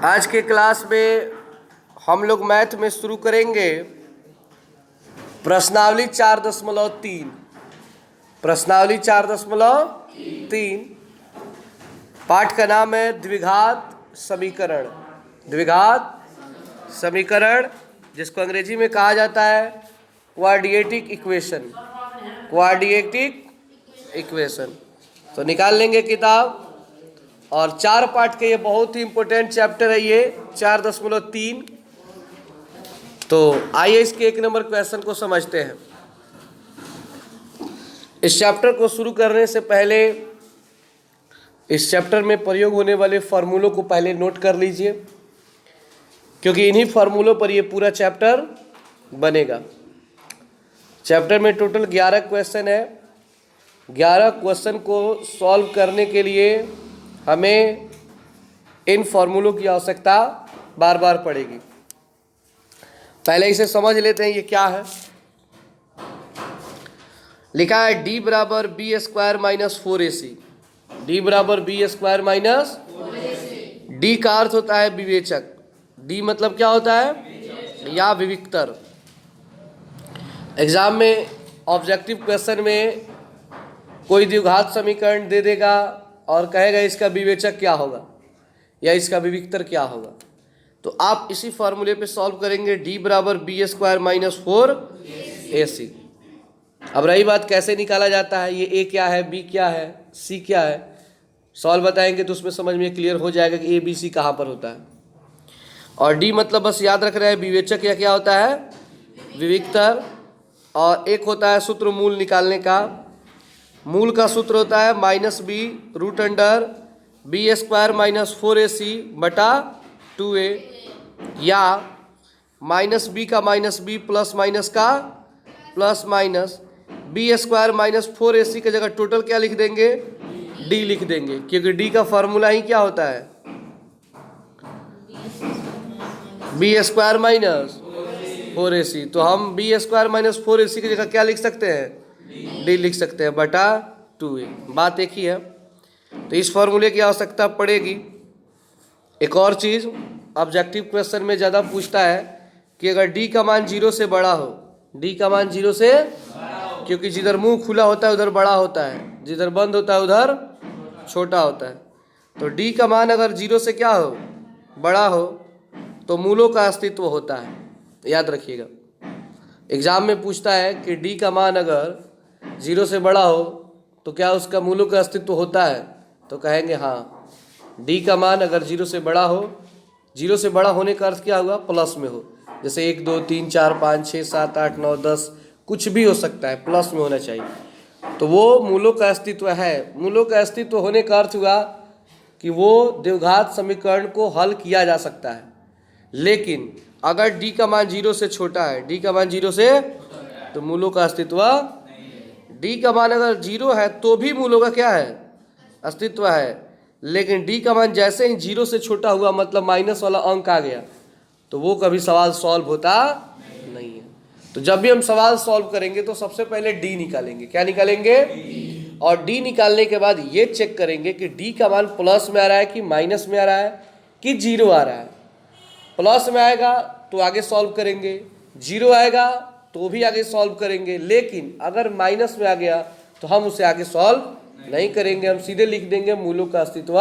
आज के क्लास में हम लोग मैथ में शुरू करेंगे प्रश्नावली 4.3। प्रश्नावली 4.3 पाठ का नाम है द्विघात समीकरण। द्विघात समीकरण जिसको अंग्रेजी में कहा जाता है क्वाड्रेटिक इक्वेशन। Quadratic equation. तो निकाल लेंगे किताब। और 4 पार्ट के ये बहुत ही इंपॉर्टेंट चैप्टर है ये 4.3। तो आइए इसके 1 नंबर क्वेश्चन को समझते हैं। इस चैप्टर को शुरू करने से पहले इस चैप्टर में प्रयोग होने वाले फार्मूलों को पहले नोट कर लीजिए, क्योंकि इन्हीं फार्मूलों पर ये पूरा चैप्टर बनेगा। चैप्टर में टोटल 11 क्वेश्चन है। 11 क्वेश्चन को सॉल्व करने के लिए हमें इन फार्मूलों की आवश्यकता बार बार पड़ेगी। पहले इसे समझ लेते हैं ये क्या है। लिखा है d बराबर B square minus 4ac। d बराबर B square minus 4ac। d का अर्थ होता है विवेचक। d मतलब क्या होता है? या विविक्तर। एग्जाम में ऑब्जेक्टिव क्वेश्चन में कोई द्विघात समीकरण दे देगा और कहेगा इसका विवेचक क्या होगा या इसका विविक्तर क्या होगा। तो आप इसी फार्मूले पे सॉल्व करेंगे। d बराबर बी स्क्वायर माइनस 4ac। अब रही बात कैसे निकाला जाता है, ये a क्या है, b क्या है, c क्या है, सॉल्व बताएंगे तो उसमें समझ में क्लियर हो जाएगा कि a b c कहाँ पर होता है। और d मतलब बस याद रख रहे हैं विवेचक या क्या होता है, विविक्तर। और एक होता है सूत्र मूल निकालने का। मूल का सूत्र होता है minus B root under B square minus 4ac बटा 2a, या माइनस बी का माइनस बी प्लस माइनस का plus minus B square minus 4ac की जगह टोटल क्या लिख देंगे, d लिख देंगे, क्योंकि d का फॉर्मूला ही क्या होता है, बी स्क्वायर माइनस 4ac। तो हम बी स्क्वायर माइनस 4ac की जगह क्या लिख सकते हैं, d लिख सकते हैं बटा 2a। बात एक ही है। तो इस फॉर्मूले की आवश्यकता पड़ेगी। एक और चीज़ ऑब्जेक्टिव क्वेश्चन में ज़्यादा पूछता है कि अगर d का मान 0 से बड़ा हो, d का मान 0 से, क्योंकि जिधर मुंह खुला होता है उधर बड़ा होता है, जिधर बंद होता है उधर छोटा होता है। तो d का मान अगर 0 से क्या हो, बड़ा हो, तो मूलों का अस्तित्व होता है। याद रखिएगा, एग्जाम में पूछता है कि d का मान अगर 0 से बड़ा हो तो क्या उसका मूलों का अस्तित्व होता है, तो कहेंगे हाँ। d का मान अगर 0 से बड़ा हो, 0 से बड़ा होने का अर्थ क्या होगा, प्लस में हो। जैसे 1 2 3 4 5 6 7 8 9 10 कुछ भी हो सकता है, प्लस में होना चाहिए, तो वो मूलों का अस्तित्व है। मूलों का अस्तित्व होने का अर्थ हुआ कि वो द्विघात समीकरण को हल किया जा सकता है। लेकिन अगर d का मान 0 से छोटा है, d का मान 0 से, तो मूलों का अस्तित्व, d का मान अगर 0 है तो भी मूलों का क्या है, अस्तित्व है। लेकिन d का मान जैसे ही 0 से छोटा हुआ, मतलब माइनस वाला अंक आ गया, तो वो कभी सवाल सॉल्व होता नहीं है। तो जब भी हम सवाल सॉल्व करेंगे तो सबसे पहले d निकालेंगे। क्या निकालेंगे? और d निकालने के बाद ये चेक करेंगे कि d का मान प्लस में आ रहा है कि माइनस में आ रहा है कि 0 आ रहा है। प्लस में आएगा तो आगे सॉल्व करेंगे, 0 आएगा तो भी आगे सॉल्व करेंगे। लेकिन अगर माइनस में आ गया तो हम उसे आगे सॉल्व नहीं करेंगे, हम सीधे लिख देंगे मूलों का अस्तित्व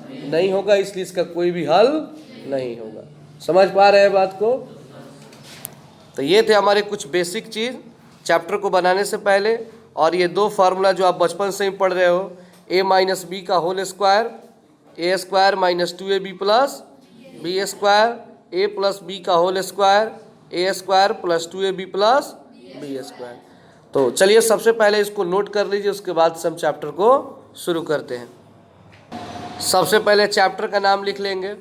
नहीं होगा, इसलिए इसका कोई भी हल नहीं होगा। समझ पा रहे हैं बात को? तो ये थे हमारे कुछ बेसिक चीज़ चैप्टर को बनाने से पहले। और ये 2 फार्मूला जो आप बचपन से ही पढ़ रहे हो, a माइनस बी का whole square, a square minus 2ab plus B square, a plus B का whole square, a square plus 2ab plus B square. तो चलिए सबसे पहले इसको नोट कर लीजिए, उसके बाद से हम चैप्टर को शुरू करते हैं। सबसे पहले चैप्टर का नाम लिख लेंगे।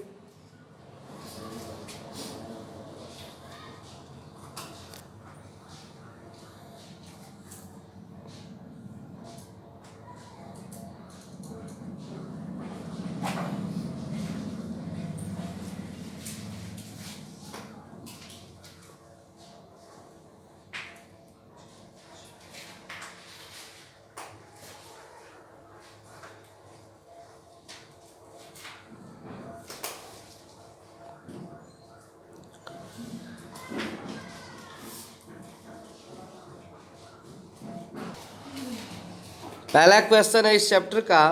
पहला क्वेश्चन है इस चैप्टर का,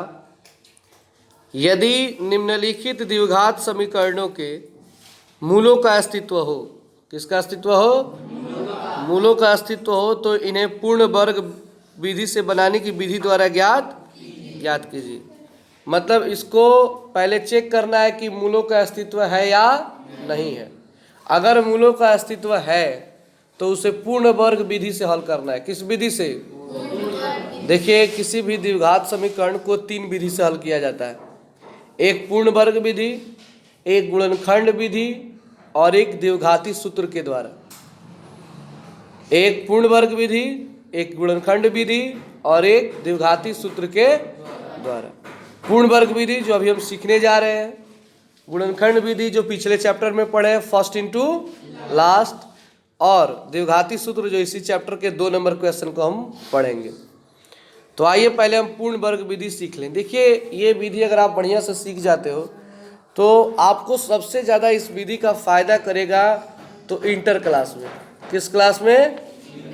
यदि निम्नलिखित द्विघात समीकरणों के मूलों का अस्तित्व हो, किसका अस्तित्व हो? मूलों का अस्तित्व हो तो इन्हें पूर्ण वर्ग विधि से बनाने की विधि द्वारा ज्ञात कीजिए। मतलब इसको पहले चेक करना है कि मूलों का अस्तित्व है या नहीं है। अगर मूलों का अस्तित्व है तो उसे पूर्ण वर्ग विधि से हल करना है। किस विधि से? देखिए, किसी भी द्विघात समीकरण को 3 विधि से हल किया जाता है। एक पूर्ण वर्ग विधि, एक गुणनखंड विधि और एक द्विघाती सूत्र के द्वारा। एक पूर्ण वर्ग विधि, एक गुणनखंड विधि और एक द्विघाती सूत्र के द्वारा। पूर्ण वर्ग विधि जो अभी हम सीखने जा रहे हैं, गुणनखंड विधि जो पिछले चैप्टर में पढ़े फर्स्ट इनटू लास्ट, और द्विघाती सूत्र जो इसी चैप्टर के 2 नंबर क्वेश्चन को हम पढ़ेंगे। तो आइए पहले हम पूर्ण वर्ग विधि सीख लें। देखिए, ये विधि अगर आप बढ़िया से सीख जाते हो तो आपको सबसे ज़्यादा इस विधि का फायदा करेगा तो इंटर क्लास में। किस क्लास में?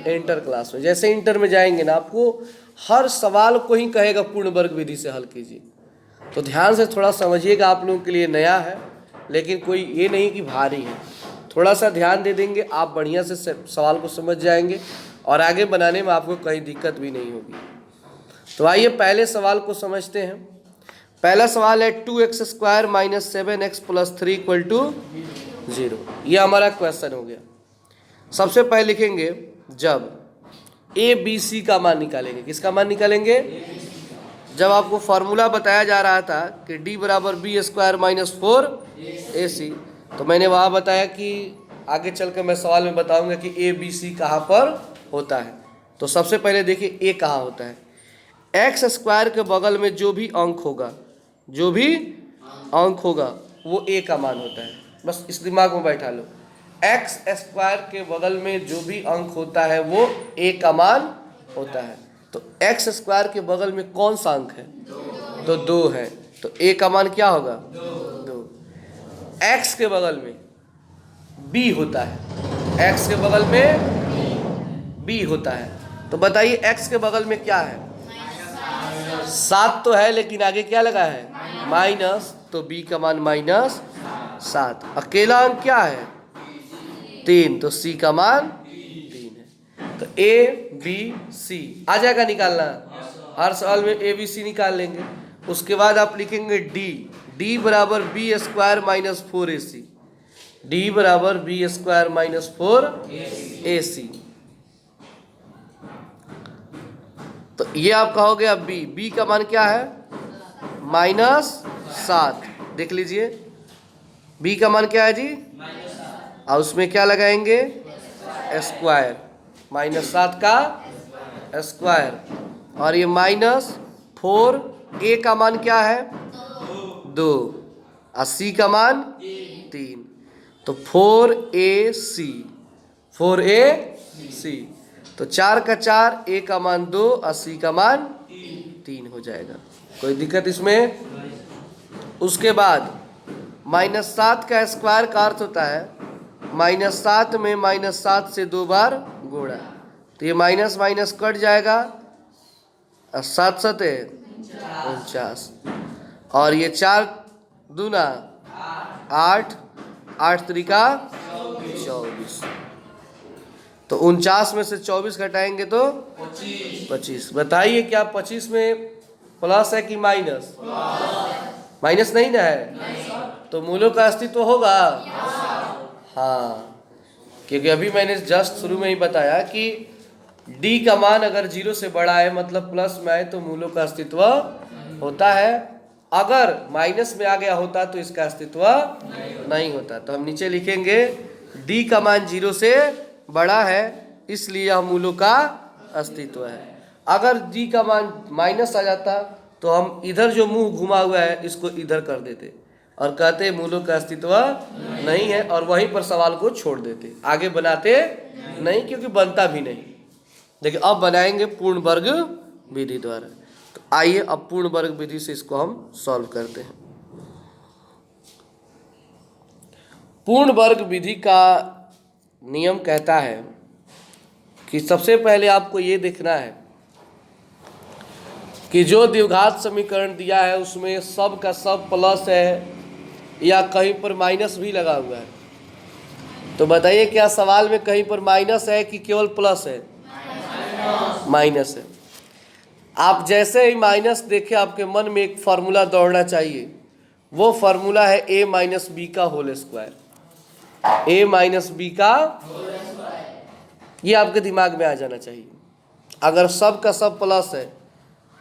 इंटर क्लास में। जैसे इंटर में जाएंगे ना, आपको हर सवाल को ही कहेगा पूर्ण वर्ग विधि से हल कीजिए। तो ध्यान से थोड़ा समझिएगा, आप लोगों के लिए नया है लेकिन कोई ये नहीं कि भारी है। थोड़ा सा ध्यान दे देंगे, आप बढ़िया से सवाल को समझ जाएंगे और आगे बनाने में आपको कहीं दिक्कत भी नहीं होगी। तो आइए पहले सवाल को समझते हैं। पहला सवाल है 2x² - 7x + 3 = 0। ये हमारा क्वेश्चन हो गया। सबसे पहले लिखेंगे जब ABC का मान निकालेंगे। किसका मान निकालेंगे? जब आपको फॉर्मूला बताया जा रहा था कि D = B² - 4AC, तो मैंने वहाँ बताया कि आगे चल कर मैं सवाल में बताऊंगा कि ABC कहाँ पर होता है। तो सबसे पहले देखिए A कहाँ होता है। x² के बगल में जो भी अंक होगा, जो भी अंक होगा वो A का मान होता है। बस इस दिमाग में बैठा लो, x² के बगल में जो भी अंक होता है वो A का मान होता है। तो x² के बगल में कौन सा अंक है? तो 2 है। तो A का मान क्या होगा? 2। x के बगल में B होता है, x के बगल में B होता है। तो बताइए x के बगल में क्या है? 7 तो है, लेकिन आगे क्या लगा है? माइनस। तो B का मान -7। अकेला अंक क्या है? 3। तो C का मान 3 है। तो A B C आ जाएगा निकालना। हर सवाल में A B C निकाल लेंगे। उसके बाद आप लिखेंगे D B² - 4AC। D = B² - 4AC। तो ये आपका हो गया B का मान क्या है? -7। देख लीजिए B का मान क्या है जी? और उसमें क्या लगाएंगे? स्क्वायर, -7 का स्क्वायर। और ये -4। A का मान क्या है? 2 और C का मान 3। तो 4AC, 4AC। तो 4 का 4, A का मान 2 और C का मान 3 हो जाएगा। कोई दिक्कत इसमें? उसके बाद -7 का स्क्वायर का अर्थ होता है -7 में -7 से 2 बार गुणा। तो ये माइनस माइनस कट जाएगा, 7 7 49। और ये 4 दूना 8, 8 त्रिका 24। तो 49 में से 24 घटाएंगे तो 25। बताइए क्या 25 में प्लस है कि माइनस? माइनस नहीं ना है, तो मूलों का अस्तित्व होगा। हाँ, क्योंकि अभी मैंने जस्ट शुरू में ही बताया कि D का मान अगर 0 से बड़ा है, मतलब प्लस में आए, तो मूलों का अस्तित्व होता है। अगर माइनस में आ गया होता तो इसका अस्तित्व नहीं होता। तो हम नीचे लिखेंगे D का मान 0 से बड़ा है, इसलिए यह मूलों का अस्तित्व है। अगर D का मान माइनस आ जाता तो हम इधर जो मुंह घुमा हुआ है इसको इधर कर देते और कहते मूलों का अस्तित्व नहीं है, और वहीं पर सवाल को छोड़ देते, आगे बनाते नहीं, क्योंकि बनता भी नहीं। देखिए अब बनाएंगे पूर्ण वर्ग विधि द्वारा। तो आइए अब पूर्ण वर्ग विधि से इसको हम सॉल्व करते हैं। पूर्ण वर्ग विधि का नियम कहता है कि सबसे पहले आपको ये देखना है कि जो द्विघात समीकरण दिया है उसमें सब का सब प्लस है या कहीं पर माइनस भी लगा हुआ है। तो बताइए क्या सवाल में कहीं पर माइनस है कि केवल प्लस है? माइनस है। आप जैसे ही माइनस देखे आपके मन में एक फार्मूला दौड़ना चाहिए, वो फार्मूला है a माइनस बी का whole square. a minus B का, ये आपके दिमाग में आ जाना चाहिए। अगर सब का सब प्लस है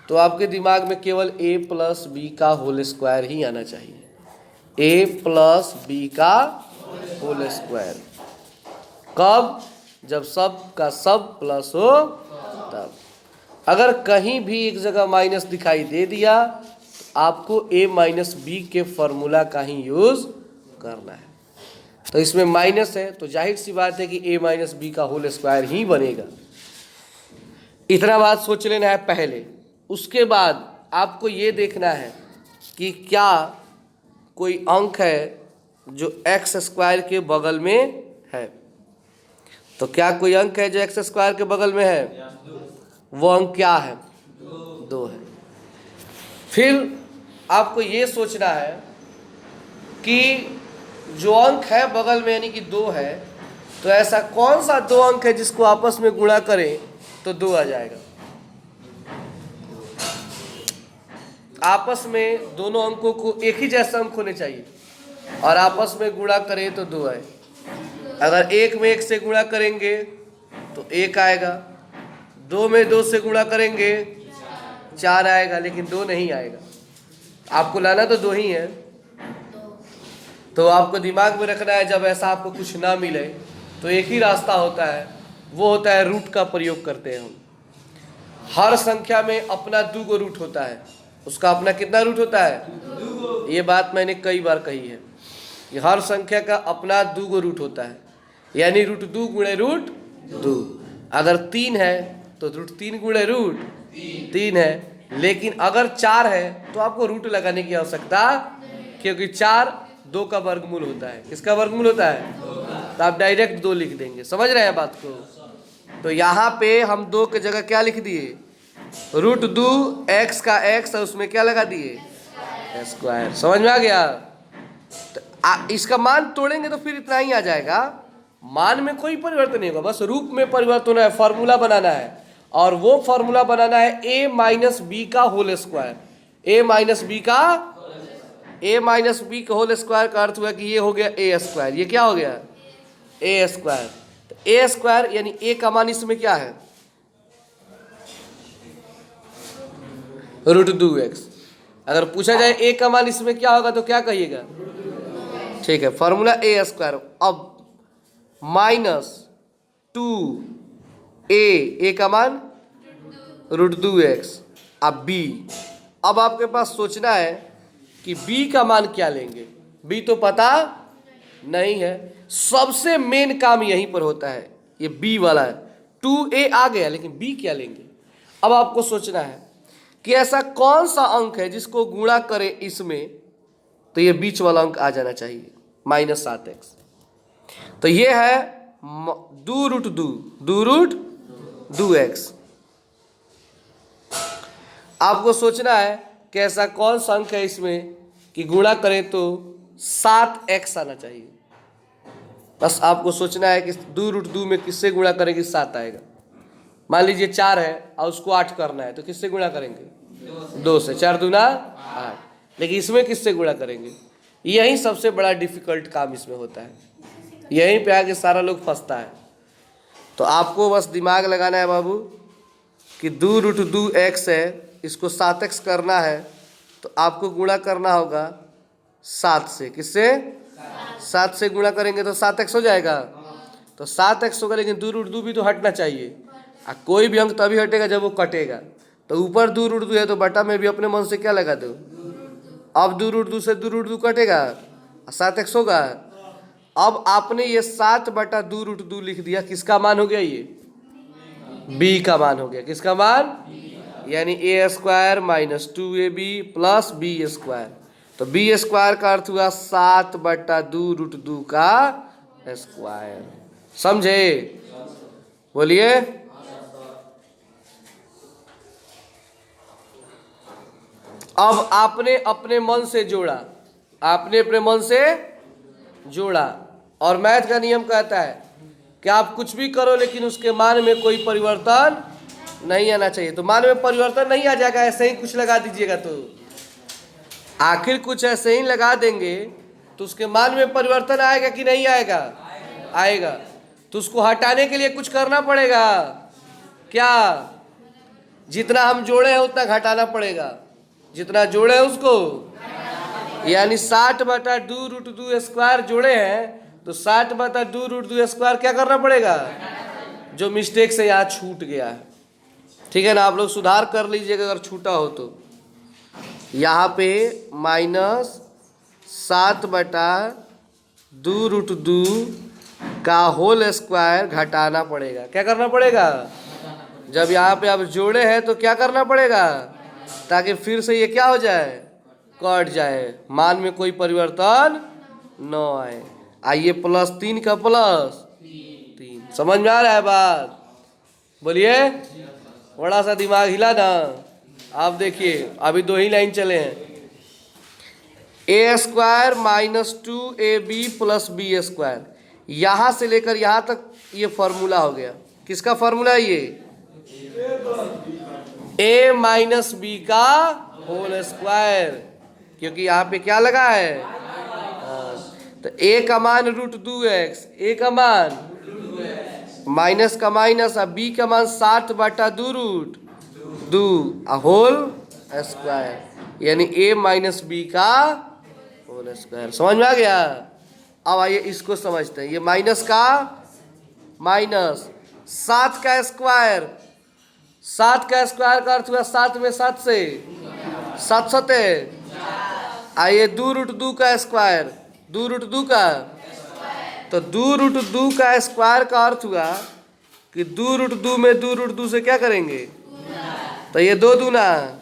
तो आपके दिमाग में केवल a प्लस बी का होल स्क्वायर ही आना चाहिए। a प्लस बी का होल स्क्वायर। कब? जब सब का सब प्लस हो तब। अगर कहीं भी एक जगह माइनस दिखाई दे दिया तो आपको a माइनस बी के फॉर्मूला का ही यूज करना है। तो इसमें माइनस है तो जाहिर सी बात है कि a माइनस बी का होल स्क्वायर ही बनेगा। इतना बात सोच लेना है पहले। उसके बाद आपको ये देखना है कि क्या कोई अंक है जो एक्स स्क्वायर के बगल में है। तो क्या कोई अंक है जो एक्स स्क्वायर के बगल में है? वो अंक क्या है? 2 है। फिर आपको ये सोचना है कि जो अंक है बगल में यानी कि 2 है, तो ऐसा कौन सा 2 अंक है जिसको आपस में गुणा करें तो 2 आ जाएगा। आपस में दोनों अंकों को एक ही जैसा अंक होने चाहिए और आपस में गुणा करें तो 2 आए। अगर 1 में 1 से गुणा करेंगे तो 1 आएगा, 2 में 2 से गुणा करेंगे 4 आएगा, लेकिन 2 नहीं आएगा। आपको लाना तो 2 ही है। तो आपको दिमाग में रखना है जब ऐसा आपको कुछ ना मिले तो एक ही रास्ता होता है, वो होता है रूट का प्रयोग करते हैं हम। हर संख्या में अपना 2 रूट होता है। उसका अपना कितना रूट होता है? 2। ये बात मैंने कई बार कही है कि हर संख्या का अपना 2 रूट होता है, यानी रूट 2 गुणे रूट 2। अगर 3 है तो रूट 3 गुणे रूट 3 है। लेकिन अगर 4 है तो आपको रूट लगाने की आवश्यकता, क्योंकि 4 2 का वर्गमूल होता है। किसका वर्गमूल होता है? तो आप डायरेक्ट 2 लिख देंगे। समझ रहे हैं बात को? तो यहाँ पे हम 2 की जगह क्या लिख दिए? रूट 2 एक्स का एक्स है, उसमें क्या लगा दिए? स्क्वायर। समझ में आ गया? तो इसका मान तोड़ेंगे तो फिर इतना ही आ जाएगा। मान में कोई परिवर्तन नहीं होगा, बस रूप में परिवर्तन है। फॉर्मूला बनाना है और वो फॉर्मूला बनाना है a माइनस बी का whole square. a minus B का होल स्क्वायर का अर्थ हुआ कि ये हो गया a स्क्वायर। ये क्या हो गया? a square. तो a स्क्वायर यानी a का मान इसमें क्या है? Root 2x। अगर पूछा जाए a का मान इसमें क्या होगा तो क्या कहिएगा? ठीक है, फॉर्मूला a स्क्वायर। अब माइनस 2a का मान रूट 2x। अब b, अब आपके पास सोचना है कि b का मान क्या लेंगे। b तो पता नहीं है। सबसे मेन काम यहीं पर होता है, ये b वाला है। 2a आ गया, लेकिन b क्या लेंगे। अब आपको सोचना है कि ऐसा कौन सा अंक है जिसको गुणा करें इसमें तो ये बीच वाला अंक आ जाना चाहिए, -7x। तो ये है 2 रूट 2x। आपको सोचना है कि ऐसा कौन सा अंक है इसमें कि गुणा करें तो 7x आना चाहिए। बस आपको सोचना है कि 2 रूट 2 में किससे गुणा करेंगे 7 आएगा। मान लीजिए 4 है और उसको 8 करना है तो किससे गुणा करेंगे? 2 से। 4 दूना 8। लेकिन इसमें किससे गुणा करेंगे? यही सबसे बड़ा डिफिकल्ट काम इसमें होता है। यहीं पे आके सारा लोग फंसता है। तो आपको बस दिमाग लगाना है बाबू कि 2 रूट 2x है, इसको 7x करना है तो आपको गुणा करना होगा 7 से। किससे? 7 से गुणा करेंगे तो 7x हो जाएगा। तो 7x होगा, लेकिन 2 रूट 2 भी तो हटना चाहिए। कोई भी अंक तभी हटेगा जब वो कटेगा। तो ऊपर 2 रूट 2 है तो बटा में भी अपने मन से क्या लगा दो। अब 2 रूट 2 से 2 रूट 2 कटेगा, 7x होगा। अब आपने ये 7 बटा 2 रूट 2 लिख दिया। किसका मान हो गया? ये b का मान हो गया। किसका मान? यानी a square minus 2ab plus b square. तो b स्क्वायर का अर्थ हुआ 7 बटा 2 रूट 2 का स्क्वायर। समझे? बोलिए। अब आपने अपने मन से जोड़ा, आपने अपने मन से जोड़ा, और मैथ का नियम कहता है कि आप कुछ भी करो लेकिन उसके मान में कोई परिवर्तन नहीं आना चाहिए। तो मान में परिवर्तन नहीं आ जाएगा, ऐसे ही कुछ लगा दीजिएगा तो आखिर कुछ ऐसे ही लगा देंगे तो उसके मान में परिवर्तन आएगा कि नहीं आएगा? आएगा। तो उसको हटाने के लिए कुछ करना पड़ेगा क्या? जितना हम जोड़े हैं उतना घटाना पड़ेगा, जितना जोड़े हैं उसको, यानी 60/2√2² जोड़े हैं तो 60/2√2² क्या करना पड़ेगा? जो मिस्टेक से यहाँ छूट गया है, ठीक है ना? आप लोग सुधार कर लीजिएगा अगर छूटा हो तो। यहाँ पे -7/2√2 का होल स्क्वायर घटाना पड़ेगा। क्या करना पड़ेगा? जब यहाँ पे आप जोड़े हैं तो क्या करना पड़ेगा? ताकि फिर से ये क्या हो जाए? कट जाए, मान में कोई परिवर्तन न आए। आइए +3 का +3। समझ में आ रहा है बात? बोलिए। बड़ा सा दिमाग हिला ना। आप देखिए अभी 2 ही लाइन चले हैं। a² - 2ab + b², यहाँ से लेकर यहाँ तक ये फॉर्मूला हो गया। किसका फॉर्मूला है ये? a - b का होल स्क्वायर, क्योंकि यहाँ पे क्या लगा है? तो a का मान √2x, a का मान माइनस का माइनस, और b का मान 7/2√2 होल स्क्वायर, यानी a - b का होल स्क्वायर। समझ में आ गया? अब आइए इसको समझते हैं। ये माइनस का माइनस, 7 का स्क्वायर, 7 का स्क्वायर का अर्थ हुआ 7 में 7 से 7 सते। आइए 2√2 का स्क्वायर, 2√2 का, तो 2√2 का स्क्वायर का अर्थ हुआ कि 2√2 में 2√2 से क्या करेंगे? तो ये 2 दूना,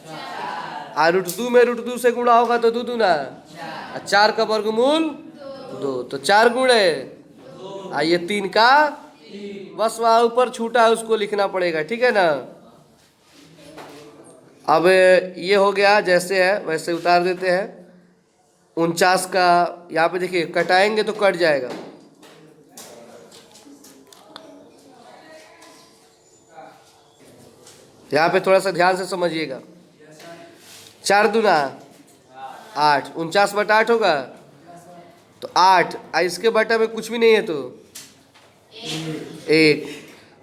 और √2 में √2 से गुणा होगा तो 2 दूना, 4 का वर्गमूल 2, तो 4 गुणे। आइए 3 का, बस वहाँ ऊपर छूटा है उसको लिखना पड़ेगा, ठीक है ना? अब ये हो गया, जैसे है वैसे उतार देते हैं। 49 का यहाँ पे देखिए, कटाएंगे तो कट जाएगा। यहाँ पे थोड़ा सा ध्यान से समझिएगा। 4 दूना 8, 49/8 होगा तो 8, इसके बटा में कुछ भी नहीं है तो 1,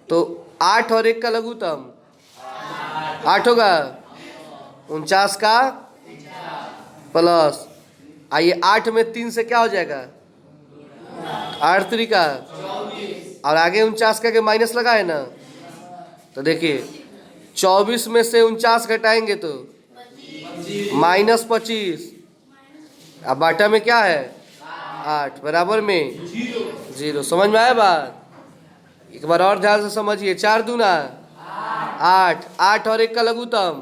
तो 8 और 1 का लघुत्तम 8 होगा। 49 का प्लस, आइए 8 में 3 से क्या हो जाएगा? 8 3 का, और आगे 49 का के माइनस लगा है ना, तो देखिए 24 में से 49 घटाएंगे तो -25, अब बाटा में क्या है? 8 बराबर में 0। समझ में आया बात? एक बार और ध्यान से समझिए। 4 दूना 8, 8 और 1 का लघुत्तम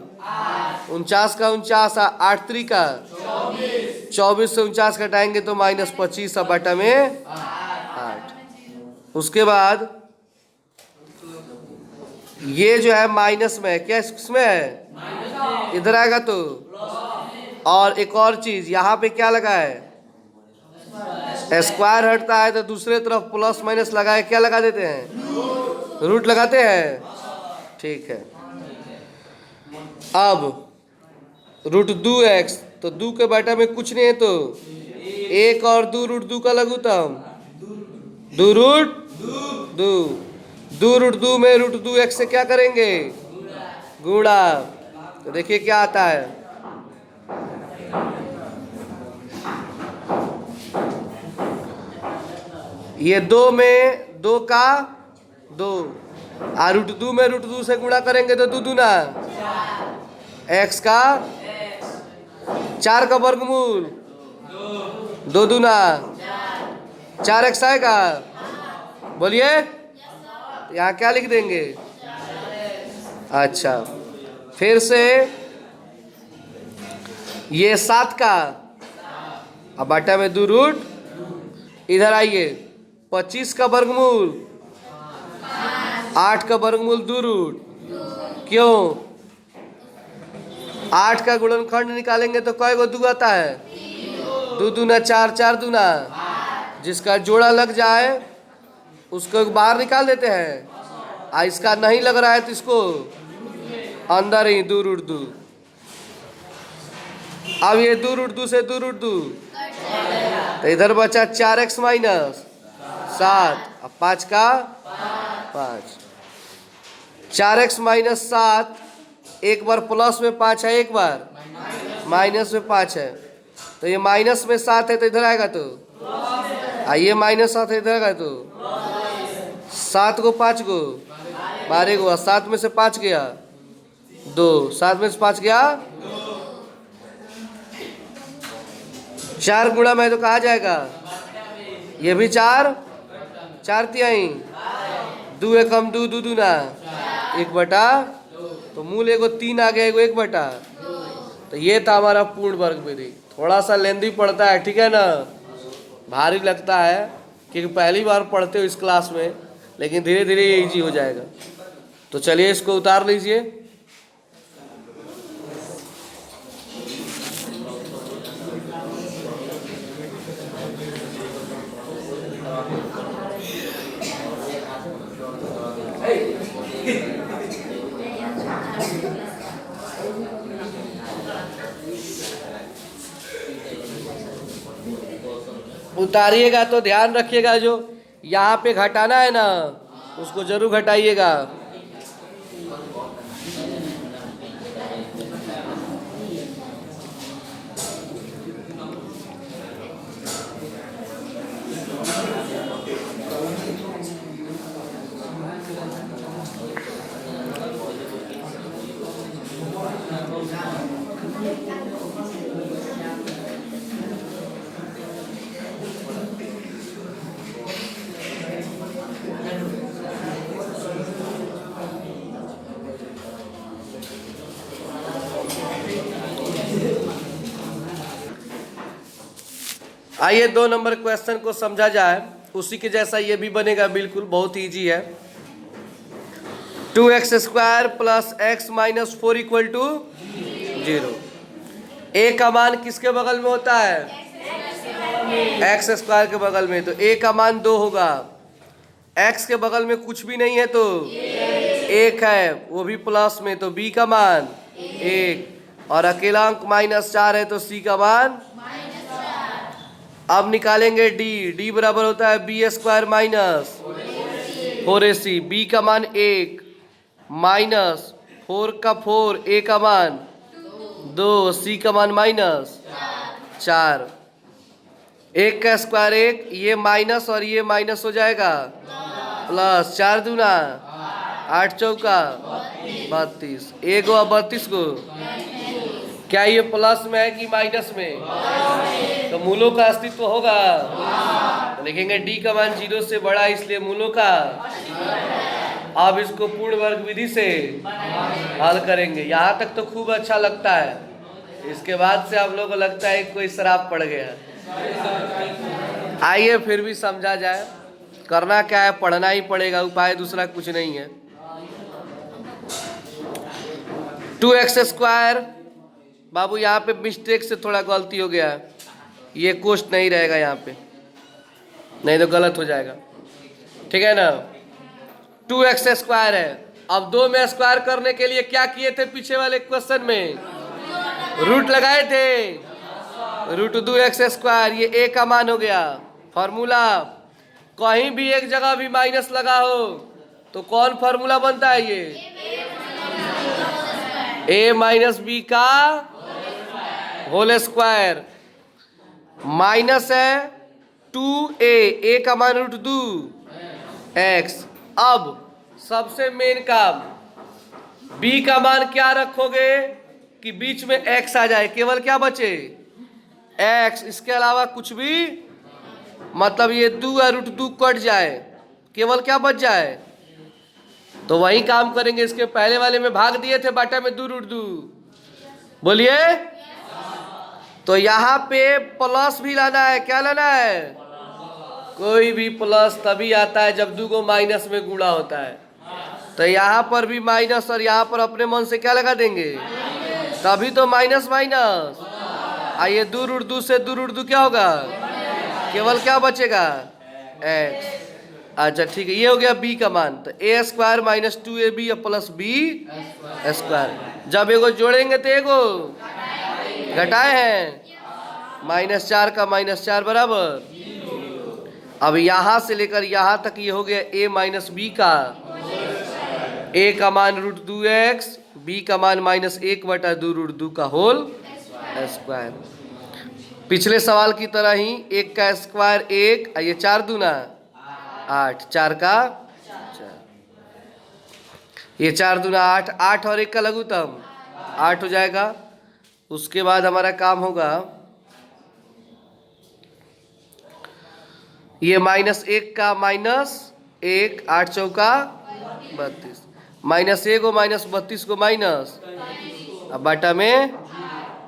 49 का 49, 8 3 का 24 से 49 घटाएंगे तो -25, अब बाटा में 8। उसके बाद ये जो है माइनस में, क्या इसमें है? इधर आएगा तो, और एक और चीज यहाँ पे क्या लगा है? स्क्वायर हटता है तो दूसरे तरफ प्लस माइनस लगाए क्या लगा देते हैं? रूट लगाते हैं, ठीक है। अब √2x, तो 2 के बाटा में कुछ नहीं है तो 1 और 2√2 का लघुत्तम 2√2, 2√2 में √2x से क्या करेंगे? गुणा। तो देखिए क्या आता है, ये 2 में 2 का 2, और √2 में √2 से गुणा करेंगे तो 2 दूना x का 4 का वर्गमूल 2 दूना 4x आएगा। बोलिए, यहाँ क्या लिख देंगे? अच्छा, फिर से ये 7 का, अब बाटा में 2 रूट, इधर आइए 25 का वर्गमूल 8 का वर्गमूल 2 रूट, क्यों? 8 का गुणनखंड निकालेंगे तो कई गो 2 आता है? 2 दूना 4, 4 दूना, जिसका जोड़ा लग जाए उसको बाहर निकाल देते हैं। इसका नहीं लग रहा है तो इसको अंदर ही 2 रूट 2। अब ये 2 रूट 2 से 2 रूट 2, तो इधर बचा 4x माइनस 7, अब 5 का 5। 4x माइनस 7 एक बार प्लस में 5 है, एक बार माइनस में 5 है, तो ये माइनस में 7 है तो इधर आएगा तो ये माइनस 7 है इधर आएगा तो 7 को 5 को 12 को, 7 में से 5 गया 2, 7 में से 5 गया 4 गुणा में तो कहा जाएगा ये भी 4, 4 तिहाई, 2 एकम 2, 2 दूना 1 बटा, तो मूल एगो 3 आ गया, एगो 1 बटा। तो ये था हमारा पूर्ण वर्ग विधि। थोड़ा सा लेंदी पड़ता है, ठीक है ना, भारी लगता है क्योंकि पहली बार पढ़ते हो इस क्लास में, लेकिन धीरे धीरे ये इजी हो जाएगा। तो चलिए इसको उतार लीजिए। उतारिएगा तो ध्यान रखिएगा, जो यहाँ पे घटाना है ना उसको जरूर घटाइएगा। आइए 2 नंबर क्वेश्चन को समझा जाए, उसी के जैसा ये भी बनेगा, बिल्कुल बहुत इजी है। 2x square plus x minus 4 equal to 0। a का मान किसके बगल में होता है? x स्क्वायर के बगल में, तो a का मान 2 होगा। x के बगल में कुछ भी नहीं है तो 1 है, वो भी प्लस में, तो b का मान 1, और अकेला अंक माइनस 4 है तो c का मान। अब निकालेंगे d बराबर होता है B square minus 4ac, b का मान 1 माइनस 4 का 4, a का मान 2, c का मान माइनस 4। 1 का स्क्वायर 1, ये माइनस और ये माइनस हो जाएगा प्लस, 4 दूना 8 चौका 32, 1 और 32 को, क्या ये प्लस में है कि माइनस में? तो मूलों का अस्तित्व होगा, तो लिखेंगे d का मान 0 से बड़ा, इसलिए मूलों का। अब इसको पूर्ण वर्ग विधि से हल करेंगे। यहाँ तक तो खूब अच्छा लगता है, इसके बाद से आप लोगों को लगता है कोई शराब पड़ गया। आइए फिर भी समझा जाए। करना क्या है, पढ़ना ही पड़ेगा, उपाय दूसरा कुछ नहीं है। 2x स्क्वायर, बाबू यहाँ पे मिस्टेक से थोड़ा गलती हो गया है, ये कोष्ट नहीं रहेगा यहाँ पे, नहीं तो गलत हो जाएगा, ठीक है ना। 2x स्क्वायर है। अब 2 में स्क्वायर करने के लिए क्या किए थे? पीछे वाले क्वेश्चन में रूट लगाए थे, रूट 2x स्क्वायर, ये a का मान हो गया। फॉर्मूला, कहीं भी एक जगह भी माइनस लगा हो तो कौन फॉर्मूला बनता है? ये a माइनस बी का होल स्क्वायर, माइनस है 2a का मान रूट 2x। अब सबसे मेन काम, b का मान क्या रखोगे कि बीच में x आ जाए, केवल क्या बचे? x, इसके अलावा कुछ भी, मतलब ये 2 और रूट 2 कट जाए, केवल क्या बच जाए? तो वही काम करेंगे। इसके पहले वाले में भाग दिए थे बाटा में 2 रूट 2, बोलिए। तो यहाँ पे प्लस भी लाना है, क्या लाना है? कोई भी प्लस तभी आता है जब 2 को माइनस में गुणा होता है। तो यहाँ पर भी माइनस, और यहाँ पर अपने मन से क्या लगा देंगे? तभी तो माइनस माइनस। आइए, दो रूट दो से दो रूट दो क्या होगा, केवल क्या बचेगा, एक्स। अच्छा ठीक है, ये हो गया बी का मान। तो A square minus 2ab plus B square. जब एगो जोड़ेंगे तो एगो घटाए हैं, -4 का -4 बराबर। अब यहां से लेकर यहां तक ये हो गया a माइनस बी का, a का मान √2x, b का मान -1/2 √2 का होल स्क्वायर। पिछले सवाल की तरह ही 1 का स्क्वायर 1, ये 4 दूना 8, 4 का 4, ये 4 दूना 8, 8 और 1 का लघुत्तम 8 हो जाएगा। उसके बाद हमारा काम होगा ये -1 का -1, 8 चौका 32, -1 को -32 को माइनस, अब बटा में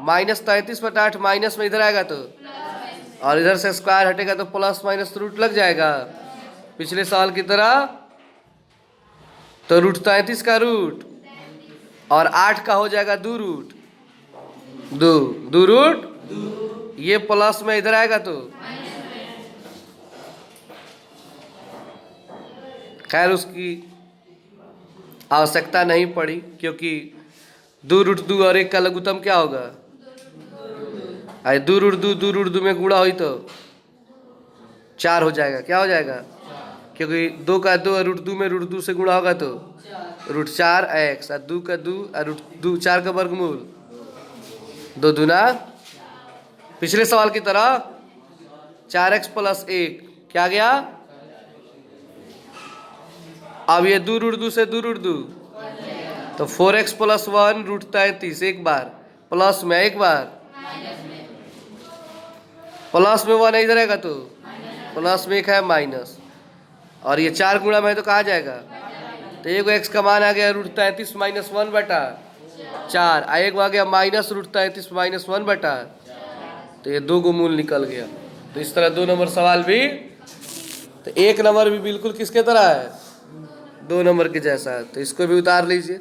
-33/8, माइनस में इधर आएगा तो, और इधर से स्क्वायर हटेगा तो प्लस माइनस रूट लग जाएगा पिछले सवाल की तरह। तो √33 का रूट और 8 का हो जाएगा 2 रूट, 2 रूट, ये प्लस में इधर आएगा तो, खैर उसकी आवश्यकता नहीं पड़ी, क्योंकि 2 रूट 2 और 1 का लघुत्तम क्या होगा, 2 रूट 2 में गुणा हुई तो 4 हो जाएगा। क्या हो जाएगा, क्योंकि 2 का 2 √2 में √2 से गुणा होगा तो √4x, 2 का 2 √2, 4 का वर्गमूल 2 दूना, पिछले सवाल की तरह 4x + 1 क्या गया। अब ये 2 √2 से 2 √2 तो 4x + 1 √33, एक बार प्लस में, एक बार प्लस में 1 इधर आएगा तो प्लस में 1 है माइनस, और ये 4 गुणा में है तो कहाँ जाएगा, तो एक एक्स का मान आ गया √33 - 1/4, एक आ गया -√33 - 1/, तो ये 2 को मूल निकल गया। तो इस तरह 2 नंबर सवाल भी, तो 1 नंबर भी बिल्कुल किसके तरह है, 2 नंबर के जैसा है। तो इसको भी उतार लीजिए।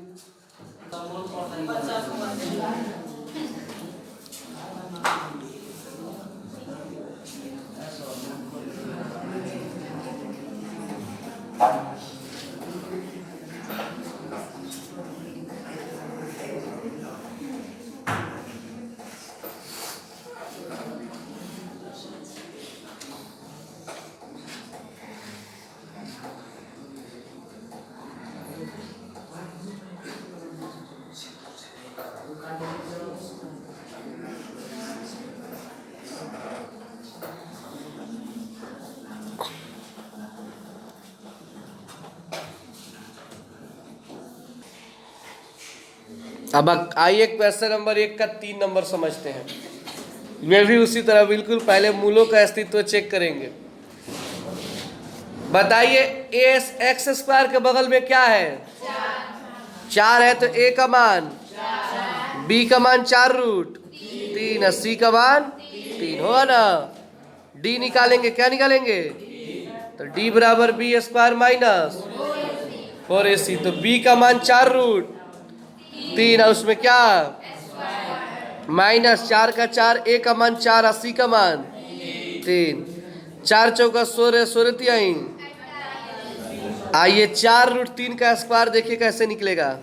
अब आइए क्वेश्चन नंबर 1 का 3 नंबर समझते हैं। वे भी उसी तरह बिल्कुल पहले मूलों का अस्तित्व चेक करेंगे। बताइए x² के बगल में क्या है, 4 है, तो a का मान, b का मान 4 √ 3, c का मान 3 होगा ना। d निकालेंगे, क्या निकालेंगे, तो d बराबर b² - 4ac, तो b का मान 4 √ 3 है, उसमें क्या -4 का 4, a का मान 4, 80 का मान 3, 4 चौका 16, 16 तिहाई। आइए 4 √ 3 का स्क्वायर देखिए कैसे निकलेगा।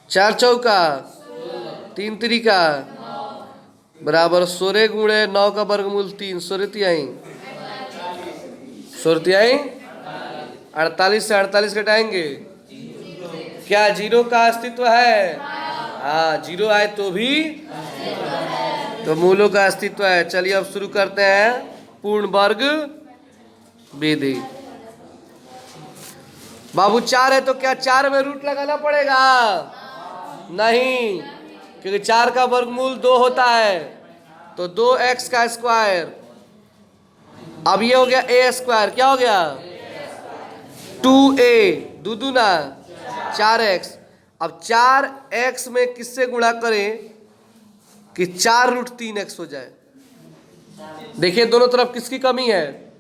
4 चौका 3 तिरिका बराबर 16 गुणे 9 का वर्गमूल 3, 16 तिहाई, 16 तिहाई 48 से 48 घटाएंगे, क्या 0 का अस्तित्व है, हाँ 0 आए तो भी तो मूलों का अस्तित्व है। चलिए अब शुरू करते हैं पूर्ण वर्ग विधि। बाबू 4 है तो क्या 4 में रूट लगाना पड़ेगा, नहीं, क्योंकि 4 का वर्गमूल 2 होता है, तो 2x का स्क्वायर। अब ये हो गया a², क्या हो गया 2a, 2 दूना 4x। अब 4x में किससे गुणा करें कि 4 √ 3x हो जाए। देखिए दोनों तरफ किसकी कमी है,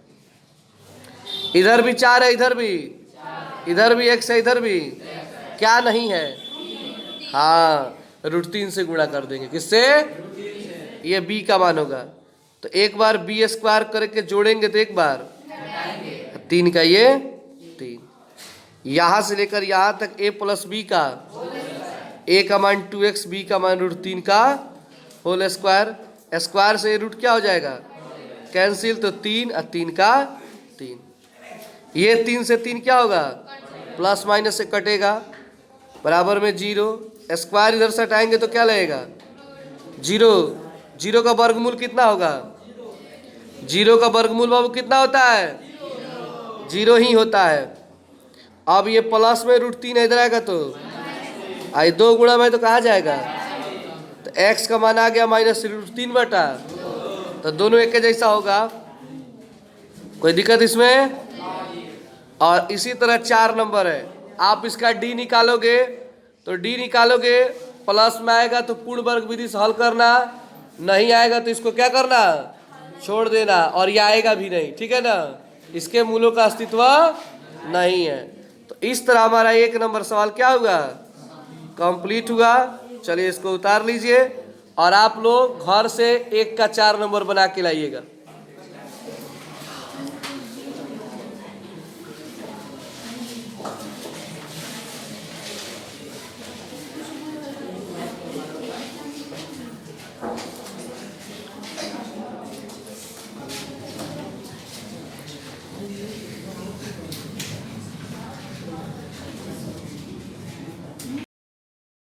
इधर भी 4 है, इधर भी x है, इधर भी क्या नहीं है? हाँ, √3 से गुणा कर देंगे। किससे? ये b का मान होगा। तो एक बार b² करके जोड़ेंगे तो एक बार 3 का ये 3, यहाँ से लेकर यहाँ तक a + b का a का मान 2x, b का मान √3 का होल स्क्वायर। स्क्वायर से रूट क्या हो जाएगा? कैंसिल, तो 3 और 3 का 3। ये 3 से 3 क्या होगा? प्लस माइनस से कटेगा, बराबर में 0। स्क्वायर इधर से हटाएंगे तो क्या लगेगा? 0। 0 का वर्गमूल कितना होगा? 0 का वर्गमूल बाबू कितना होता है? 0 ही होता है। अब ये प्लस में √3 इधर आएगा तो आई 2 गुणा में तो कहाँ जाएगा? तो x का मान आ गया -√3 बटा, तो दोनों एक के जैसा होगा, कोई दिक्कत इसमें? और इसी तरह 4 नंबर है, आप इसका d निकालोगे तो d निकालोगे, प्लस में आएगा तो पूर्ण वर्ग विधि से हल करना, नहीं आएगा तो इसको क्या करना? छोड़ देना, और ये आएगा भी नहीं, ठीक है ना? इसके मूलों का अस्तित्व नहीं है। तो इस तरह हमारा 1 नंबर सवाल क्या हुआ? कंप्लीट हुआ। चलिए इसको उतार लीजिए और आप लोग घर से 1 का 4 नंबर बना के लाइएगा।